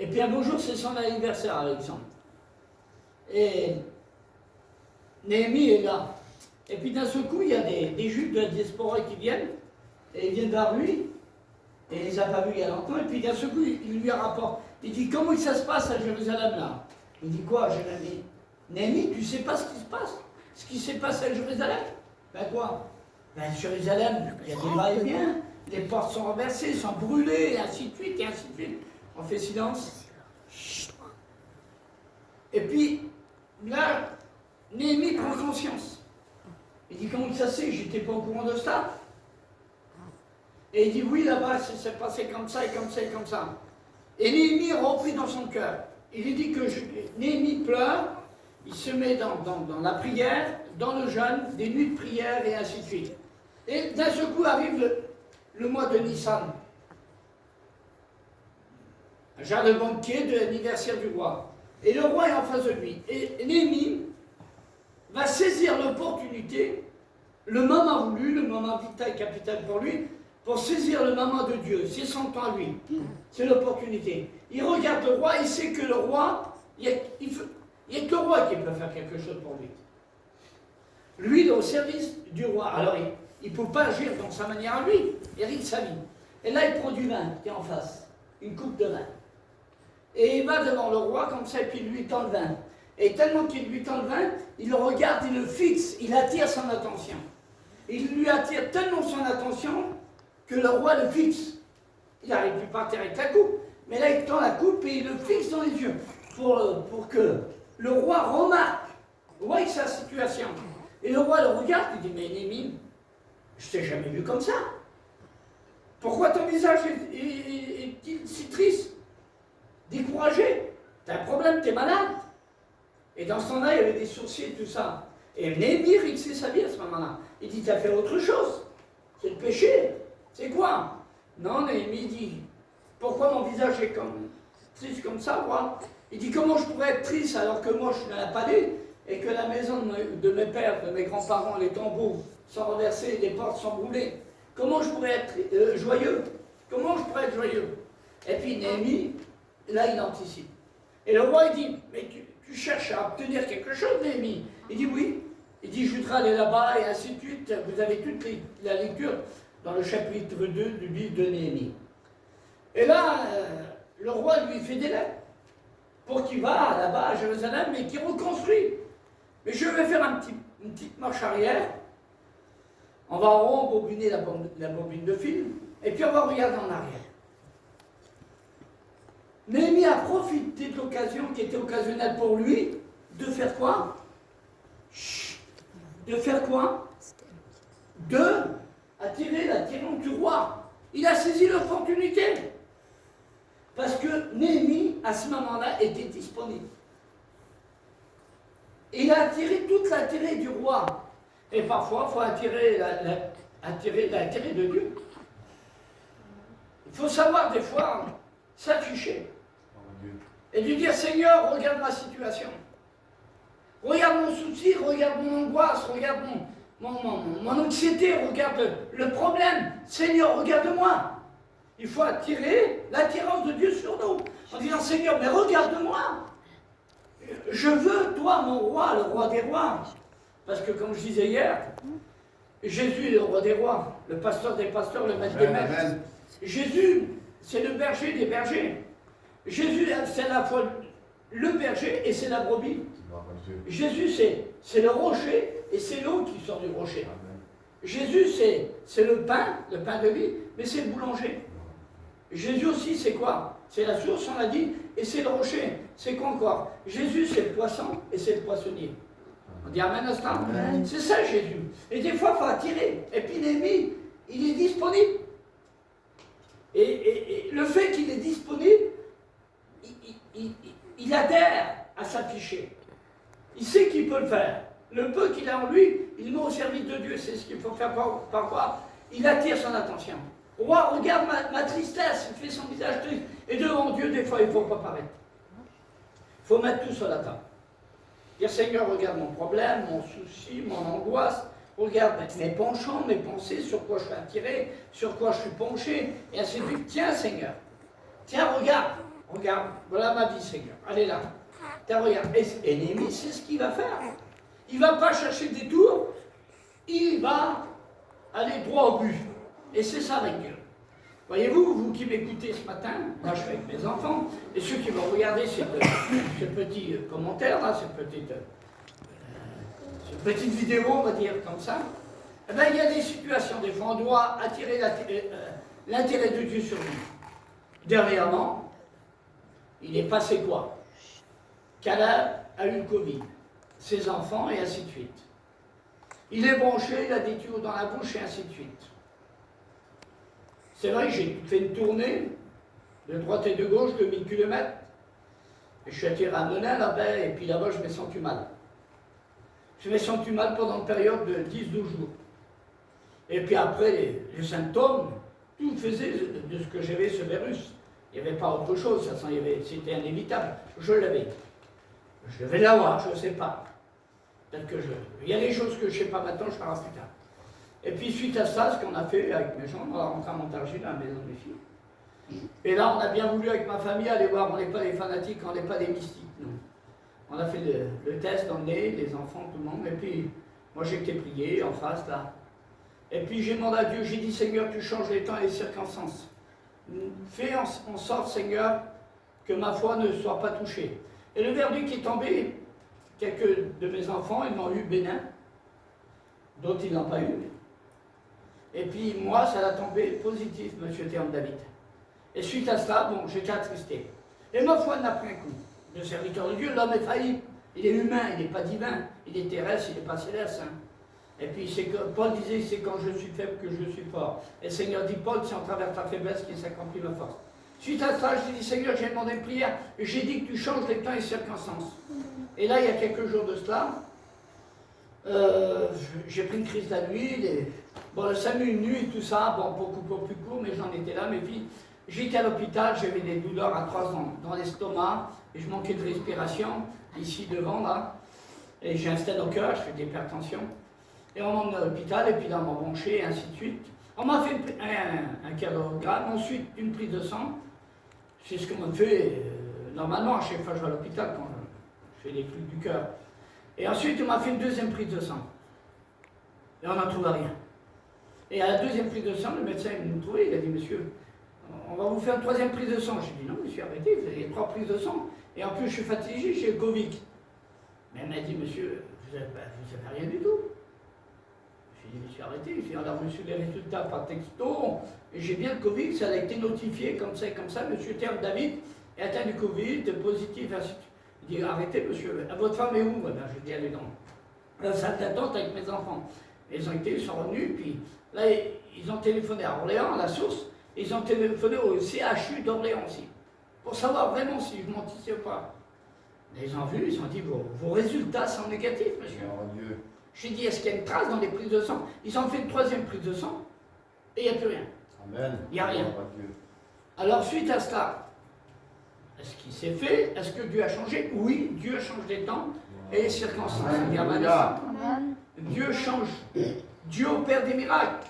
Et puis un beau jour, c'est son anniversaire, Alexandre. Et Néhémie est là. Et puis d'un seul coup, il y a des Juifs de la diaspora qui viennent, et ils viennent vers lui, et il les a pas vus il y a longtemps, et puis d'un seul coup, il lui rapporte. Il dit, comment ça se passe à Jérusalem là? Il dit, quoi, Jérémie? Néhémie, tu sais pas ce qui se passe? Ce qui s'est passé à Jérusalem? Ben quoi? Ben Jérusalem, il y a des va-et-vient, les portes sont renversées, sont brûlées, et ainsi de suite, et ainsi de suite. On fait silence. Et puis, là, Néhémie prend conscience. Il dit, comment ça c'est? J'étais pas au courant de ça. Et il dit, oui, là-bas, ça s'est passé comme ça, et comme ça, et comme ça. Et Néhémie reprit dans son cœur. Il lui dit que Néhémie pleure, il se met dans la prière, dans le jeûne, des nuits de prière, et ainsi de suite. Et d'un seul coup arrive le mois de Nissan. Un genre de banquet de l'anniversaire du roi. Et le roi est en face de lui. Et Néhémie va saisir l'opportunité, le moment voulu, le moment vital et capital pour lui, pour saisir le moment de Dieu. C'est son temps à lui. C'est l'opportunité. Il regarde le roi, il sait que le roi, il n'y a que le roi qui peut faire quelque chose pour lui. Lui, il est au service du roi. Alors, il ne peut pas agir dans sa manière à lui. Il risque sa vie. Et là, il prend du vin qui est en face. Une coupe de vin. Et il va devant le roi comme ça, et puis il lui tend le vin. Et tellement qu'il lui tend le vin, il le regarde, il le fixe, il attire son attention. Il lui attire tellement son attention que le roi le fixe. Il n'arrive plus à partir avec la coupe. Mais là, il tend la coupe et il le fixe dans les yeux pour que le roi remarque, voie sa situation. Et le roi le regarde, il dit, mais Néhémie, je t'ai jamais vu comme ça. Pourquoi ton visage est-il si triste, découragé? T'as un problème, t'es malade. Et dans ce temps-là, il y avait des sourcils et tout ça. Et Néhémie rixait sa vie à ce moment-là. Il dit, t'as fait autre chose. C'est le péché. C'est quoi? Non, Néhémie dit, pourquoi mon visage est triste comme ça, moi? Il dit, comment je pourrais être triste alors que moi je suis dans la palais et que la maison de mes pères, de mes grands-parents, les tombeaux sont renversés, les portes sont brûlées? Comment je pourrais être joyeux? Comment je pourrais être joyeux? Et puis Néhémie, là, il anticipe. Et le roi, il dit, mais tu cherches à obtenir quelque chose, Néhémie? Il dit, oui. Il dit, je voudrais aller là-bas, et ainsi de suite. Vous avez toute la lecture dans le chapitre 2 du livre de Néhémie. Et là, le roi lui fait des lettres pour qu'il va là-bas à Jérusalem et qu'il reconstruit. Mais je vais faire une petite marche arrière. On va rembobiner la bobine de film, et puis on va regarder en arrière. Néhémie a profité de l'occasion qui était occasionnelle pour lui de faire quoi? De faire quoi? De attirer l'attirance du roi. Il a saisi l'opportunité. Parce que Néhémie, à ce moment-là, était disponible. Il a attiré toute l'intérêt du roi. Et parfois, il faut attirer l'intérêt de Dieu. Il faut savoir, des fois, s'afficher. Et lui dire, Seigneur, regarde ma situation. Regarde mon souci, regarde mon angoisse, regarde mon anxiété, regarde le problème. Seigneur, regarde-moi. Il faut attirer l'attirance de Dieu sur nous. En disant, Seigneur, mais regarde-moi. Je veux, toi, mon roi, le roi des rois. Parce que, comme je disais hier, Jésus est le roi des rois, le pasteur des pasteurs, le maître des maîtres. Jésus, c'est le berger des bergers. Jésus, c'est à la fois le berger et c'est la brebis. Jésus, c'est le rocher et c'est l'eau qui sort du rocher. Jésus, c'est le pain de vie, mais c'est le boulanger. Jésus aussi, c'est quoi? C'est la source, on l'a dit, et c'est le rocher. C'est quoi encore? Jésus, c'est le poisson et c'est le poissonnier. On dit Amen à ce temps. C'est ça, Jésus. Et des fois, il faut attirer. Et puis, Néhémie, il est disponible. Et le fait qu'il est disponible, il adhère à s'afficher. Il sait qu'il peut le faire. Le peu qu'il a en lui, il met au service de Dieu. C'est ce qu'il faut faire par quoi? Il attire son attention. Roi, regarde ma tristesse, il fait son visage triste. Et devant Dieu, des fois, il ne faut pas paraître. Il faut mettre tout sur la table. Dire, Seigneur, regarde mon problème, mon souci, mon angoisse. Regarde mes penchants, mes pensées, sur quoi je suis attiré, sur quoi je suis penché. Et ainsi de suite. Tiens, Seigneur. Tiens, regarde. regarde, voilà ma vie, Seigneur. Elle est là. Regarde. Et Néhémie, c'est ce qu'il va faire. Il ne va pas chercher des tours, il va aller droit au but. Et c'est ça avec Dieu. Voyez-vous, vous qui m'écoutez ce matin, là je suis avec mes enfants, et ceux qui vont regarder ce petit commentaire, là, cette petite vidéo, on va dire comme ça, eh bien, il y a des situations, des fois on doit attirer l'intérêt de Dieu sur nous. Dernièrement, il est passé quoi? Caleb a eu le Covid, ses enfants, et ainsi de suite. Il est branché, il a des tuyaux dans la bouche, et ainsi de suite. C'est vrai que j'ai fait une tournée de droite et de gauche de 1000 km. Et je suis attiré à Menin là-bas, et puis là-bas, je m'ai senti mal. Je m'ai senti mal pendant une période de 10-12 jours. Et puis après, les symptômes, tout faisait de ce que j'avais ce virus. Il n'y avait pas autre chose, c'était inévitable. Je l'avais. Je devais l'avoir, je ne sais pas. Peut-être que il y a des choses que je ne sais pas maintenant, je ferai plus tard. Et puis suite à ça, ce qu'on a fait avec mes gens, on a rentré à Montargis, à la maison des filles. Et là, on a bien voulu avec ma famille aller voir, on n'est pas des fanatiques, on n'est pas des mystiques, non. On a fait le test dans le nez, les enfants, tout le monde, et puis moi j'ai été prié en face là. Et puis j'ai demandé à Dieu, j'ai dit Seigneur, tu changes les temps et les circonstances. Fais en sorte, Seigneur, que ma foi ne soit pas touchée. Et le verdict est tombé, quelques de mes enfants, ils m'ont eu bénin, d'autres ils n'ont pas eu. Et puis moi, ça a tombé positif, monsieur Théon David. Et suite à cela, bon, j'étais attristé. Et ma foi n'a pris un coup. Le serviteur de Dieu, l'homme est faillible. Il est humain, il n'est pas divin. Il est terrestre, il n'est pas céleste. Hein. Et puis Paul disait, c'est quand je suis faible que je suis fort. Et le Seigneur dit, Paul, c'est en travers ta faiblesse qu'il s'accomplit ma force. Suite à ça, j'ai dit, Seigneur, j'ai demandé une prière. Et j'ai dit que tu changes les temps et les circonstances. Et là, il y a quelques jours de cela, j'ai pris une crise la nuit. Bon, le SAMU, une nuit, tout ça, bon, beaucoup plus court, mais j'en étais là. Mais puis, j'étais à l'hôpital, j'avais des douleurs atroces dans l'estomac, et je manquais de respiration, ici devant, là. Et j'ai un stent au cœur, je fais de l'hypertension. Et on m'emmenait à l'hôpital, et puis là, on m'a branché, et ainsi de suite. On m'a fait un cardiogramme, ensuite une prise de sang. C'est ce qu'on me fait normalement, à chaque fois que je vais à l'hôpital, quand je fais des trucs du cœur. Et ensuite, on m'a fait une deuxième prise de sang. Et on n'en trouve rien. Et à la deuxième prise de sang, le médecin il nous trouvait, il a dit, monsieur, on va vous faire une troisième prise de sang. J'ai dit, non, monsieur, arrêtez, vous avez 3 prises de sang. Et en plus, je suis fatigué, j'ai le Covid. Mais elle m'a dit, monsieur, vous n'avez rien du tout. J'ai dit, monsieur, arrêtez. J'ai dit, alors, monsieur, les résultats par texto, et j'ai bien le Covid, ça a été notifié comme ça, monsieur Théon David est atteint du Covid, positif, ainsi de suite. Il dit, arrêtez, monsieur, votre femme est où? Ben, je dis, elle est dans la salle d'attente avec mes enfants. Ils sont revenus, puis là, ils ont téléphoné à Orléans, à la source, et ils ont téléphoné au CHU d'Orléans aussi, pour savoir vraiment si je mentissais ou pas. Ils ont vu, ils ont dit, vos résultats sont négatifs, monsieur. Oh, Dieu. J'ai dit, est-ce qu'il y a une trace dans les prises de sang? Ils ont fait une troisième prise de sang, et il n'y a plus rien. Amen. Il n'y a rien. Oh, Alors, suite à cela, est-ce qu'il s'est fait? Est-ce que Dieu a changé? Oui, Dieu change les temps et les circonstances. Amen. Dieu change. Dieu opère des miracles.